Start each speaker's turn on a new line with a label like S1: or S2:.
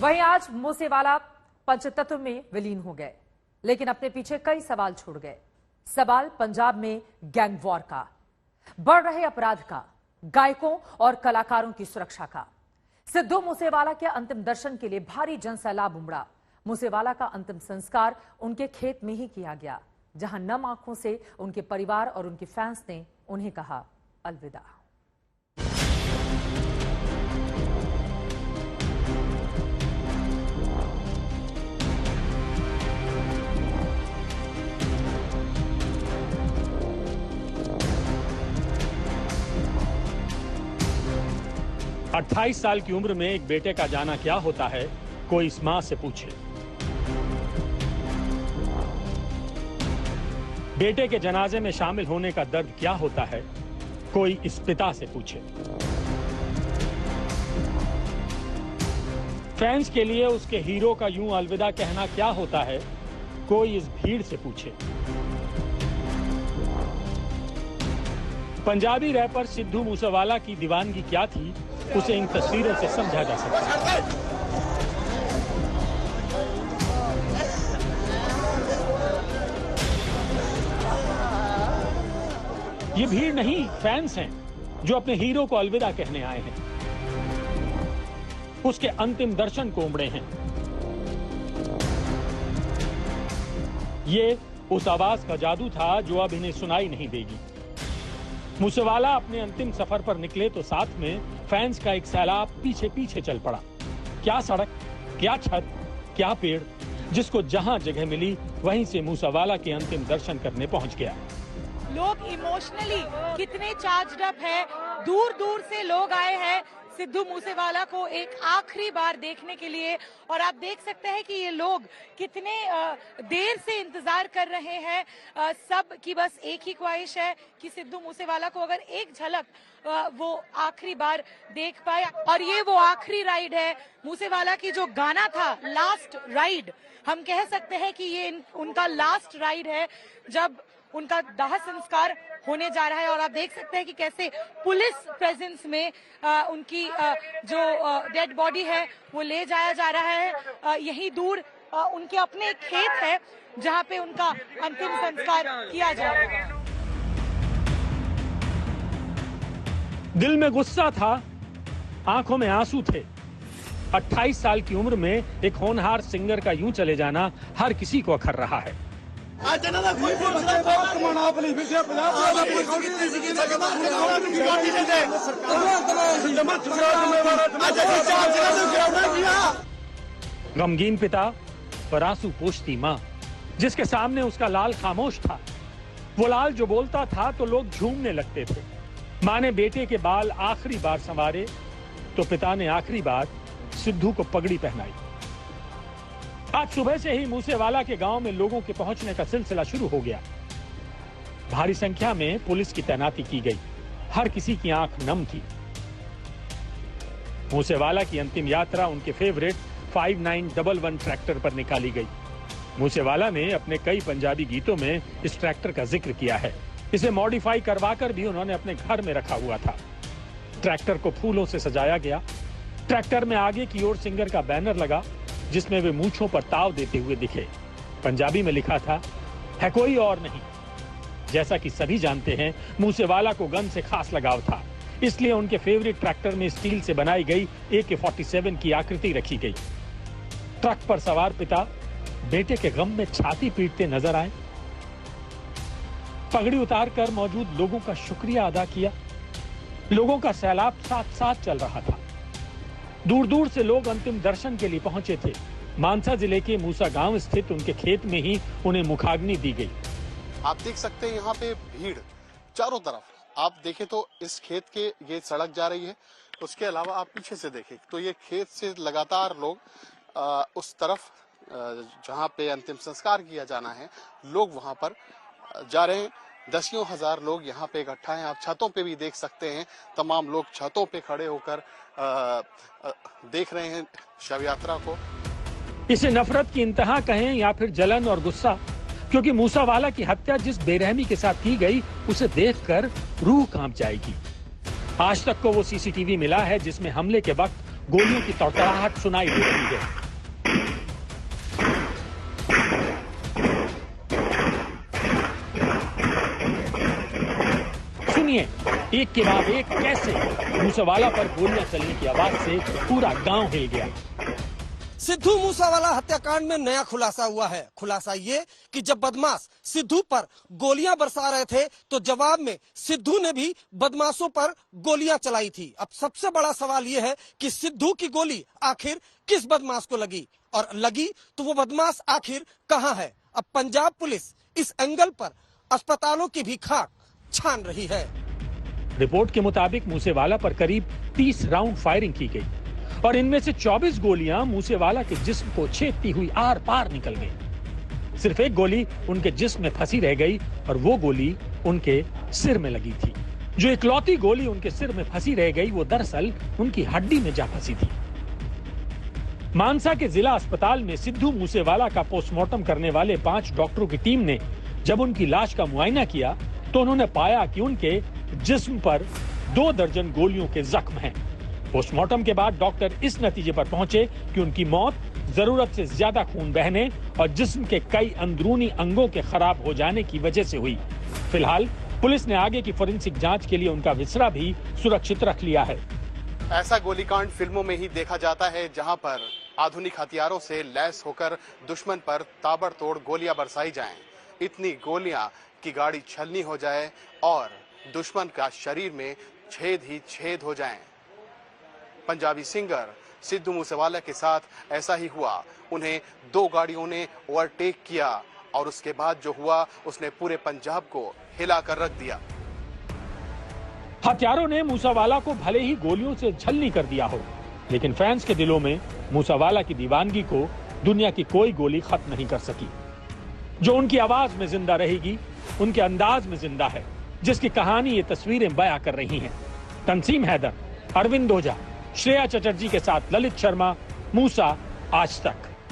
S1: वहीं आज मूसेवाला पंचतत्व में विलीन हो गए, लेकिन अपने पीछे कई सवाल छोड़ गए। सवाल पंजाब में गैंग वॉर का, बढ़ रहे अपराध का, गायकों और कलाकारों की सुरक्षा का। सिद्धू मूसेवाला के अंतिम दर्शन के लिए भारी जनसैलाब उमड़ा। मूसेवाला का अंतिम संस्कार उनके खेत में ही किया गया, जहां नम आंखों से उनके परिवार और उनके फैंस ने उन्हें कहा अलविदा।
S2: अट्ठाईस साल की उम्र में एक बेटे का जाना क्या होता है, कोई इस मां से पूछे। बेटे के जनाजे में शामिल होने का दर्द क्या होता है, कोई इस पिता से पूछे। फैंस के लिए उसके हीरो का यूं अलविदा कहना क्या होता है, कोई इस भीड़ से पूछे। पंजाबी रैपर सिद्धू मूसेवाला की दीवानगी क्या थी, उसे इन तस्वीरों से समझा जा सकता है। ये भीड़ नहीं, फैंस हैं जो अपने हीरो को अलविदा कहने आए हैं, उसके अंतिम दर्शन को उमड़े हैं। ये उस आवाज का जादू था जो अब इन्हें सुनाई नहीं देगी। मूसेवाला अपने अंतिम सफर पर निकले तो साथ में फैंस का एक सैलाब पीछे पीछे चल पड़ा। क्या सड़क, क्या छत, क्या पेड़, जिसको जहां जगह मिली वहीं से मूसेवाला के अंतिम दर्शन करने पहुंच गया।
S3: लोग इमोशनली कितने चार्ज्ड अप है, दूर दूर से लोग आए हैं सिद्धू मूसेवाला को एक आखिरी बार देखने के लिए। और आप देख सकते हैं कि ये लोग कितने देर से इंतजार कर रहे हैं। सब की बस एक ही ख्वाहिश है कि सिद्धू मूसेवाला को अगर एक झलक वो आखिरी बार देख पाए। और ये वो आखिरी राइड है मूसेवाला की, जो गाना था लास्ट राइड, हम कह सकते हैं कि ये उनका लास्ट राइड है जब उनका दाह संस्कार होने जा रहा है। और आप देख सकते हैं कि कैसे पुलिस प्रेजेंस में उनकी जो डेड बॉडी है वो ले जाया जा रहा है। यहीं दूर उनके अपने खेत है जहां पे उनका अंतिम संस्कार किया जाएगा।
S2: दिल में गुस्सा था, आंखों में आंसू थे। 28 साल की उम्र में एक होनहार सिंगर का यूं चले जाना हर किसी को अखर रहा है। गमगीन पिता पर आंसू पोंछती मां, जिसके सामने उसका लाल खामोश था। वो लाल जो बोलता था तो लोग झूमने लगते थे। मां ने बेटे के बाल आखिरी बार संवारे तो पिता ने आखिरी बार सिद्धू को पगड़ी पहनाई। आज सुबह से ही मूसेवाला के गांव में लोगों के पहुंचने का सिलसिला शुरू हो गया। भारी संख्या में पुलिस की तैनाती की गई, हर किसी की आंख नम थी। मूसेवाला की अंतिम यात्रा उनके फेवरेट 5911 ट्रैक्टर पर निकाली गई। मूसेवाला ने अपने कई पंजाबी गीतों में इस ट्रैक्टर का जिक्र किया है। इसे मॉडिफाई करवाकर भी उन्होंने अपने घर में रखा हुआ था। ट्रैक्टर को फूलों से सजाया गया। ट्रैक्टर में आगे की ओर सिंगर का बैनर लगा, जिसमें वे मूंछों पर ताव देते हुए दिखे। पंजाबी में लिखा था, है कोई और नहीं। जैसा कि सभी जानते हैं, मूसेवाला को गन से खास लगाव था, इसलिए उनके फेवरेट ट्रैक्टर में स्टील से बनाई गई AK-47 की आकृति रखी गई। ट्रक पर सवार पिता बेटे के गम में छाती पीटते नजर आए। पगड़ी उतारकर मौजूद लोगों का शुक्रिया अदा किया। लोगों का सैलाब साथ साथ चल रहा था। दूर दूर से लोग अंतिम दर्शन के लिए पहुंचे थे। मानसा जिले के मूसा गांव स्थित उनके खेत में ही उन्हें मुखाग्नि दी गई।
S4: आप देख सकते हैं यहाँ पे भीड़ चारों तरफ। आप देखें तो इस खेत के ये सड़क जा रही है, उसके अलावा आप पीछे से देखें तो ये खेत से लगातार लोग उस तरफ जहाँ पे अंतिम संस्कार किया जाना है, लोग वहां पर जा रहे हैं। दसियों हजार लोग यहाँ पे इकट्ठा हैं। आप छतों पे भी देख सकते हैं, तमाम लोग छतों पे खड़े होकर देख रहे हैं शव यात्रा को।
S2: इसे नफरत की इंतहा कहें या फिर जलन और गुस्सा, क्योंकि मूसेवाला की हत्या जिस बेरहमी के साथ की गई उसे देखकर रूह कांप जाएगी। आज तक को वो CCTV मिला है जिसमें हमले के वक्त गोलियों की तड़तड़ाहट सुनाई दे रही है। सुनिए एक के बाद एक कैसे मूसेवाला पर गोलियां चलने की आवाज से पूरा गांव हिल गया।
S5: सिद्धू मूसेवाला हत्याकांड में नया खुलासा हुआ है। खुलासा ये कि जब बदमाश सिद्धू पर गोलियां बरसा रहे थे तो जवाब में सिद्धू ने भी बदमाशों पर गोलियां चलाई थी। अब सबसे बड़ा सवाल ये है कि सिद्धू की गोली आखिर किस बदमाश को लगी, और लगी तो वो बदमाश आखिर कहां है। अब पंजाब पुलिस इस एंगल पर अस्पतालों की भी खाक छान रही है।
S2: रिपोर्ट के मुताबिक मूसेवाला पर करीब 30 राउंड फायरिंग की गई और इनमें से 24 गोलियां मूसेवाला के जिस्म को छेदती हुई आर पार निकल गई। सिर्फ एक गोली उनके जिस्म में फंसी रह गई और वो गोली उनके सिर में लगी थी। जो इकलौती गोली उनके सिर में फंसी रह गई वो दरअसल उनकी हड्डी में जा फंसी थी। मानसा के जिला अस्पताल में सिद्धू मूसेवाला का पोस्टमार्टम करने वाले 5 डॉक्टरों की टीम ने जब उनकी लाश का मुआयना किया तो उन्होंने पाया कि उनके जिस्म पर 2 दर्जन गोलियों के जख्म हैं। पोस्टमार्टम के बाद डॉक्टर इस नतीजे पर पहुंचे कि उनकी मौत जरूरत से ज्यादा खून बहने और जिस्म के कई अंदरूनी अंगों के खराब हो जाने की वजह से हुई। फिलहाल पुलिस ने आगे की फोरेंसिक जांच के लिए उनका विसरा भी सुरक्षित रख लिया है।
S4: ऐसा गोलीकांड फिल्मों में ही देखा जाता है जहां पर आधुनिक हथियारों से लैस होकर दुश्मन पर ताबड़तोड़ गोलियां बरसाई जाएं। इतनी गोलियां कि गाड़ी छलनी हो जाए और दुश्मन का शरीर में छेद ही छेद हो जाएं। पंजाबी सिंगर सिद्धू मूसेवाला के साथ ऐसा ही हुआ। उन्हें 2 गाड़ियों ने ओवरटेक किया और उसके बाद जो हुआ उसने पूरे पंजाब को हिलाकर रख दिया।
S2: हत्यारों ने मूसेवाला को भले ही गोलियों से छलनी कर दिया हो, लेकिन फैंस के दिलों में मूसेवाला की दीवानगी को दुनिया की कोई गोली खत्म नहीं कर सकी। जो उनकी आवाज में जिंदा रहेगी, उनके अंदाज में जिंदा है, जिसकी कहानी ये तस्वीरें बयां कर रही हैं। तंसीम हैदर, अरविंद ओझा, श्रेया चटर्जी के साथ ललित शर्मा, मूसा, आज तक।